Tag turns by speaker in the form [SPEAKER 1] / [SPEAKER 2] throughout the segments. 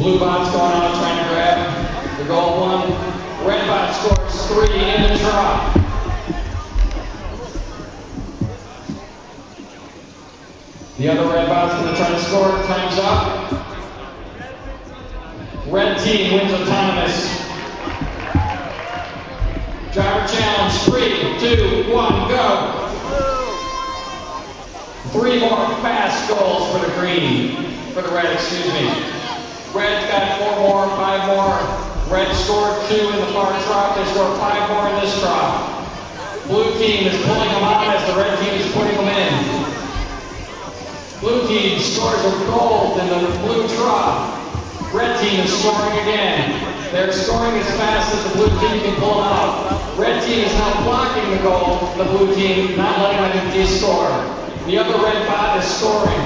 [SPEAKER 1] Blue bot's going out trying to grab the gold one. Red bot scores 3 in the drop. The other red bot's going to try to score. Time's up. Red team wins autonomous. Driver challenge, 3, 2, 1, go. 3 more fast goals for the green, for the red, excuse me. Red's got 4 more, 5 more. Red scored 2 in the far drop. They scored 5 more in this drop. Blue team is pulling them out as the red team is putting them in. Blue team scores a gold in the blue drop. Red team is scoring again. They're scoring as fast as the blue team can pull them out. Red team is now blocking the goal. The blue team not letting them score. The other red bot is scoring.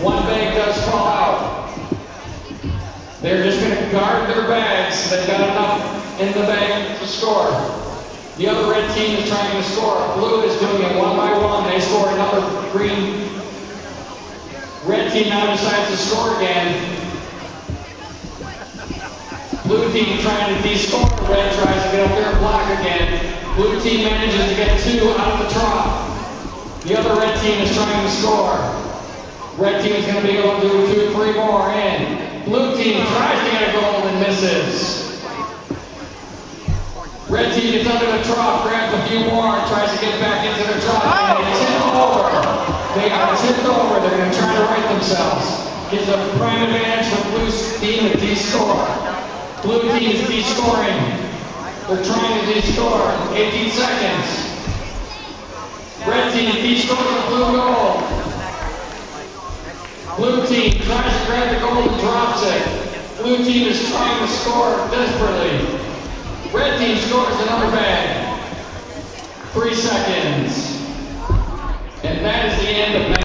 [SPEAKER 1] One bag does fall out. They're just going to guard their bags. They've got enough in the bag to score. The other red team is trying to score. Blue is doing it one by one. They score another green. Red team now decides to score again. Blue team trying to de-score. Red tries to get up there and block again. Blue team manages to get 2 out of the drop. The other red team is trying to score. Red team is going to be able to do 2 or 3 more in. Blue team tries to get a goal and misses. Red team gets under the drop, grabs a few more, tries to get back into the drop, and they tip over. They are tipped over. They're going to try to right themselves. Gives a prime advantage for blue team to de-score. Blue team is de-scoring. They're trying to de-score. 18 seconds. Red team de-scores the blue goal. Blue team tries to grab the goal and drops it. Blue team is trying to score desperately. Red team scores another bag. 3 seconds. And that is the end of